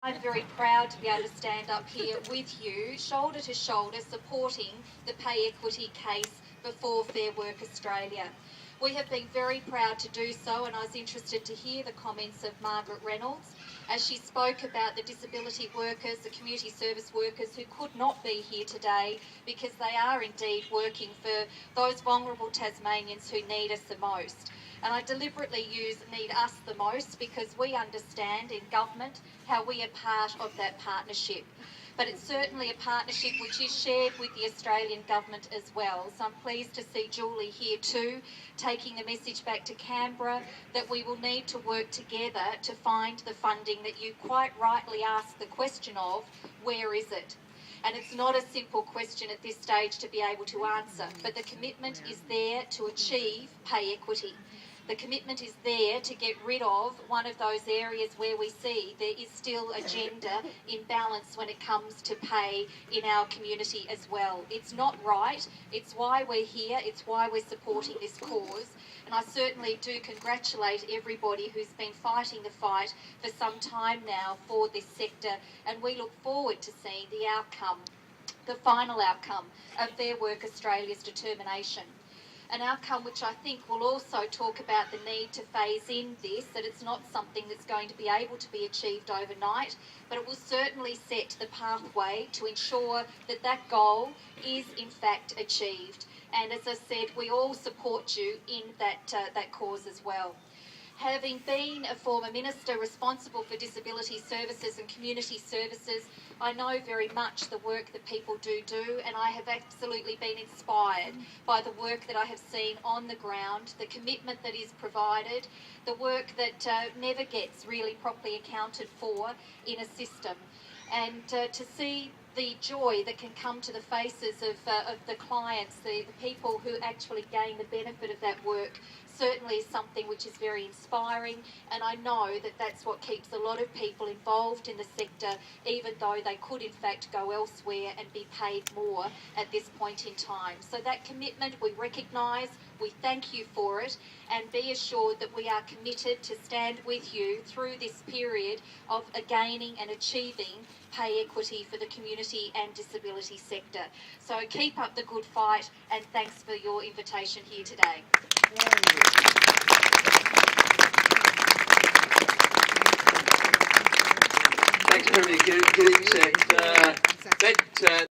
I'm very proud to be able to stand up here with you, shoulder to shoulder, supporting the pay equity case before Fair Work Australia. We have been very proud to do so, and I was interested to hear the comments of Margaret Reynolds as she spoke about the disability workers, the community service workers who could not be here today because they are indeed working for those vulnerable Tasmanians who need us the most. And I deliberately use need us the most because we understand in government how we are part of that partnership. But it's certainly a partnership which is shared with the Australian government as well. So I'm pleased to see Julie here too, taking the message back to Canberra that we will need to work together to find the funding that you quite rightly asked the question of, where is it? And it's not a simple question at this stage to be able to answer, but the commitment is there to achieve pay equity. The commitment is there to get rid of one of those areas where we see there is still a gender imbalance when it comes to pay in our community as well. It's not right. It's why we're here. It's why we're supporting this cause. And I certainly do congratulate everybody who's been fighting the fight for some time now for this sector. And we look forward to seeing the outcome, the final outcome of Fair Work Australia's determination. An outcome which I think will also talk about the need to phase in this, that it's not something that's going to be able to be achieved overnight, but it will certainly set the pathway to ensure that that goal is in fact achieved. And as I said, we all support you in that cause as well. Having been a former minister responsible for disability services and community services, I know very much the work that people do, and I have absolutely been inspired by the work that I have seen on the ground, the commitment that is provided, the work that never gets really properly accounted for in a system. And to see the joy that can come to the faces of the clients, the people who actually gain the benefit of that work, certainly is something which is very inspiring, and I know that that's what keeps a lot of people involved in the sector, even though they could in fact go elsewhere and be paid more at this point in time. So that commitment we recognise, we thank you for it, and be assured that we are committed to stand with you through this period of gaining and achieving pay equity for the community and disability sector. So keep up the good fight, and thanks for your invitation here today. Thanks very much, Giddings, and